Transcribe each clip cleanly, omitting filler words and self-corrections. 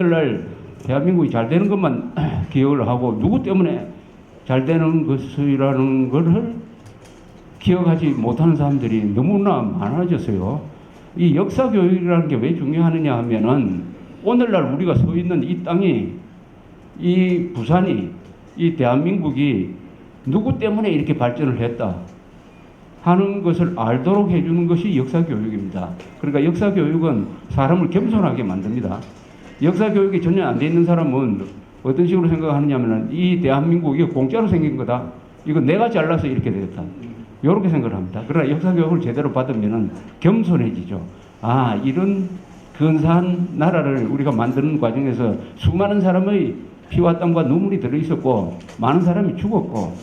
오늘날 대한민국이 잘 되는 것만 기억을 하고 누구 때문에 잘 되는 것이라는 것을 기억하지 못하는 사람들이 너무나 많아졌어요. 이 역사 교육이라는 게 왜 중요하느냐 하면은 오늘날 우리가 서 있는 이 땅이, 이 부산이, 이 대한민국이 누구 때문에 이렇게 발전을 했다 하는 것을 알도록 해주는 것이 역사 교육입니다. 그러니까 역사 교육은 사람을 겸손하게 만듭니다. 역사 교육이 전혀 안 돼 있는 사람은 어떤 식으로 생각하느냐 하면 이 대한민국이 공짜로 생긴 거다. 이거 내가 잘나서 이렇게 되었다. 이렇게 생각을 합니다. 그러나 역사 교육을 제대로 받으면 겸손해지죠. 아, 이런 근사한 나라를 우리가 만드는 과정에서 수많은 사람의 피와 땀과 눈물이 들어있었고 많은 사람이 죽었고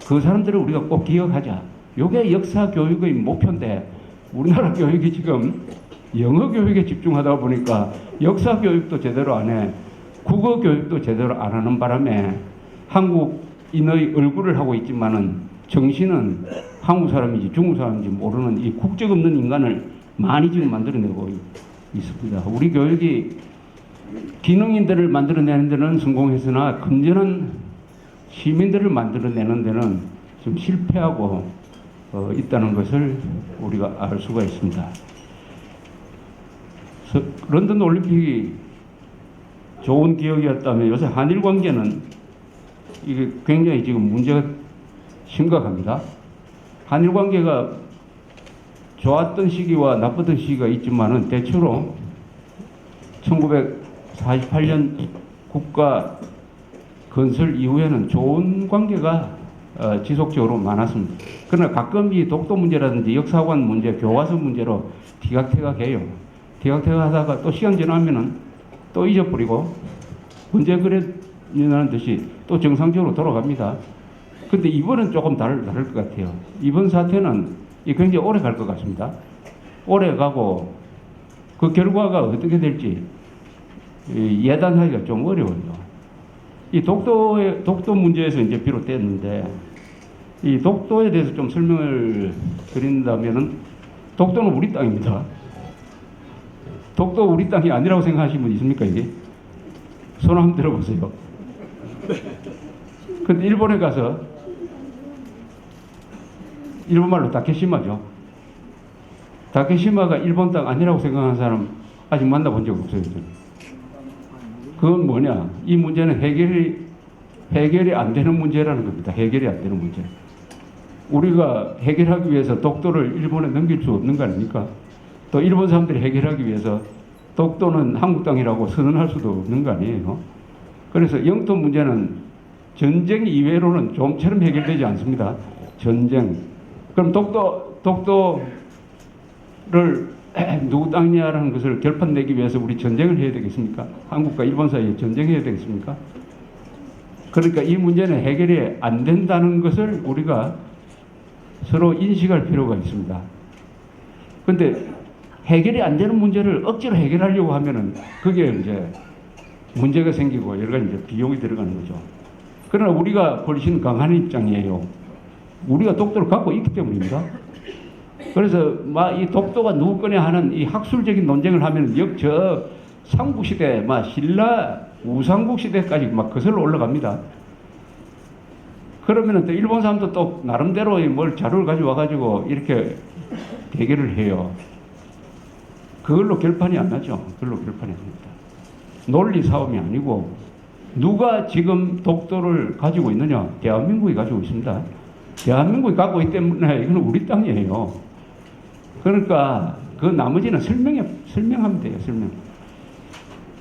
그 사람들을 우리가 꼭 기억하자. 이게 역사 교육의 목표인데 우리나라 교육이 지금 영어 교육에 집중하다 보니까 역사 교육도 제대로 안 해, 국어 교육도 제대로 안 하는 바람에 한국인의 얼굴을 하고 있지만은 정신은 한국 사람인지 중국 사람인지 모르는 이 국적 없는 인간을 많이 지금 만들어내고 있습니다. 우리 교육이 기능인들을 만들어내는 데는 성공했으나 건전한 시민들을 만들어내는 데는 좀 실패하고 있다는 것을 우리가 알 수가 있습니다. 런던 올림픽이 좋은 기억이었다면 요새 한일 관계는 이게 굉장히 지금 문제가 심각합니다. 한일 관계가 좋았던 시기와 나빴던 시기가 있지만은 대체로 1948년 국가 건설 이후에는 좋은 관계가 지속적으로 많았습니다. 그러나 가끔 이 독도 문제라든지 역사관 문제, 교과서 문제로 티각태각해요. 티각태각하다가 또 시간 지나면은 또 잊어버리고 언제 그랬냐는 듯이 또 정상적으로 돌아갑니다. 근데 이번은 조금 다를 것 같아요. 이번 사태는 굉장히 오래 갈 것 같습니다. 오래 가고 그 결과가 어떻게 될지 예단하기가 좀 어려워요. 이 독도 문제에서 이제 비롯됐는데 이 독도에 대해서 좀 설명을 드린다면은 독도는 우리 땅입니다. 독도 우리 땅이 아니라고 생각하시는 분 있습니까, 이게? 손 한번 들어보세요. 근데 일본에 가서 일본말로 다케시마죠. 다케시마가 일본 땅 아니라고 생각하는 사람 아직 만나본 적 없어요. 그건 뭐냐? 이 문제는 해결이 안 되는 문제라는 겁니다. 해결이 안 되는 문제. 우리가 해결하기 위해서 독도를 일본에 넘길 수 없는 거 아닙니까? 또 일본 사람들이 해결하기 위해서 독도는 한국 땅이라고 선언할 수도 없는 거 아니에요. 그래서 영토 문제는 전쟁 이외로는 좀처럼 해결되지 않습니다. 전쟁. 그럼 독도를 누구 땅이냐라는 것을 결판내기 위해서 우리 전쟁을 해야 되겠습니까? 한국과 일본 사이에 전쟁해야 되겠습니까? 그러니까 이 문제는 해결이 안 된다는 것을 우리가 서로 인식할 필요가 있습니다. 근데 해결이 안 되는 문제를 억지로 해결하려고 하면은 그게 이제 문제가 생기고 여러 가지 이제 비용이 들어가는 거죠. 그러나 우리가 훨씬 강한 입장이에요. 우리가 독도를 갖고 있기 때문입니다. 그래서 이 독도가 누구 거냐 하는 이 학술적인 논쟁을 하면 저 삼국시대, 신라 우삼국 시대까지 거슬러 올라갑니다. 그러면은 또 일본 사람도 또 나름대로 뭘 자료를 가져와가지고 이렇게 대결을 해요. 그걸로 결판이 안 나죠. 그걸로 결판이 안 납니다. 논리 싸움이 아니고 누가 지금 독도를 가지고 있느냐? 대한민국이 가지고 있습니다. 대한민국이 갖고 있기 때문에 이건 우리 땅이에요. 그러니까 그 나머지는 설명하면 돼요. 설명.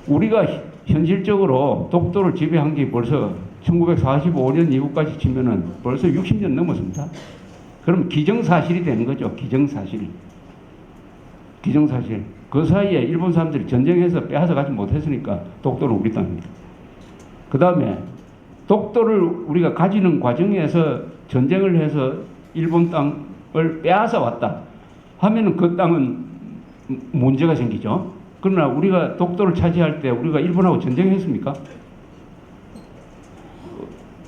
우리가 현실적으로 독도를 지배한 게 벌써 1945년 이후까지 치면은 벌써 60년 넘었습니다. 그럼 기정사실이 되는 거죠. 기정사실. 그 사이에 일본 사람들이 전쟁해서 빼앗아 가지 못했으니까 독도는 우리 땅입니다. 그 다음에 독도를 우리가 가지는 과정에서 전쟁을 해서 일본 땅을 빼앗아 왔다 하면은 그 땅은 문제가 생기죠. 그러나 우리가 독도를 차지할 때 우리가 일본하고 전쟁했습니까?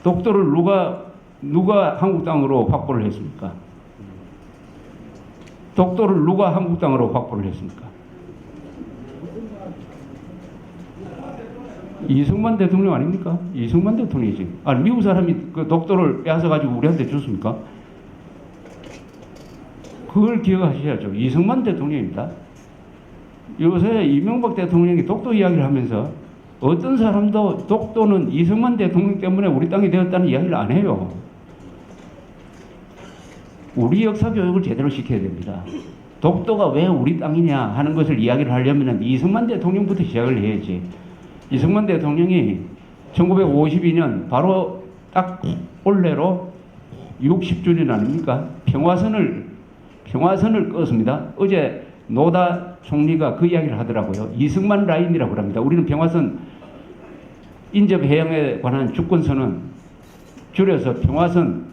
독도를 누가 한국 땅으로 확보를 했습니까? 독도를 누가 한국 땅으로 확보를 했습니까? 이승만 대통령 아닙니까? 이승만 대통령이지. 아니, 미국 사람이 그 독도를 빼앗아가지고 우리한테 줬습니까? 그걸 기억하셔야죠. 이승만 대통령입니다. 요새 이명박 대통령이 독도 이야기를 하면서 어떤 사람도 독도는 이승만 대통령 때문에 우리 땅이 되었다는 이야기를 안 해요. 우리 역사 교육을 제대로 시켜야 됩니다. 독도가 왜 우리 땅이냐 하는 것을 이야기를 하려면 이승만 대통령부터 시작을 해야지. 이승만 대통령이 1952년 바로 딱 올해로 60주년 아닙니까? 평화선을 껐습니다. 어제 노다 총리가 그 이야기를 하더라고요. 이승만 라인이라고 합니다. 우리는 평화선 인접 해양에 관한 주권선은 줄여서 평화선,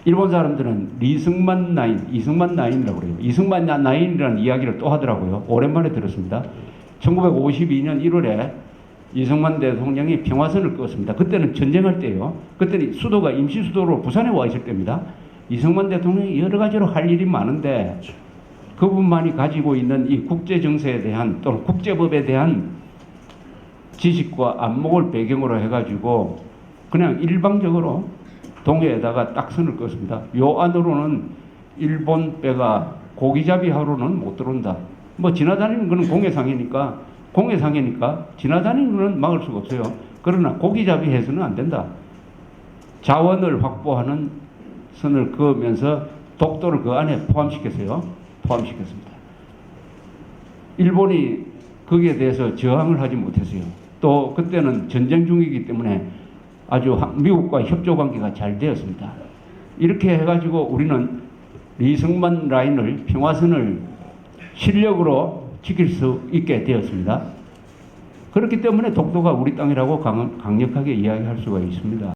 일본 사람들은 이승만 라인이라고 그래요. 이승만 라인이라는 이야기를 또 하더라고요. 오랜만에 들었습니다. 1952년 1월에 이승만 대통령이 평화선을 껐습니다. 그때는 전쟁할 때요. 그때는 수도가 임시 수도로 부산에 와 있을 때입니다. 이승만 대통령이 여러 가지로 할 일이 많은데 그분만이 가지고 있는 이 국제 정세에 대한 또는 국제법에 대한 지식과 안목을 배경으로 해가지고 그냥 일방적으로 동해에다가 딱 선을 껐습니다. 요 안으로는 일본 배가 고기잡이 하러는 못 들어온다. 뭐 지나다니는 거는 공해상해니까 지나다니는 거는 막을 수가 없어요. 그러나 고기잡이 해서는 안 된다. 자원을 확보하는 선을 그으면서 독도를 그 안에 포함시켰습니다. 일본이 거기에 대해서 저항을 하지 못했어요. 또 그때는 전쟁 중이기 때문에 아주 미국과 협조 관계가 잘 되었습니다. 이렇게 해가지고 우리는 이승만 라인을, 평화선을 실력으로 지킬 수 있게 되었습니다. 그렇기 때문에 독도가 우리 땅이라고 강력하게 이야기할 수가 있습니다.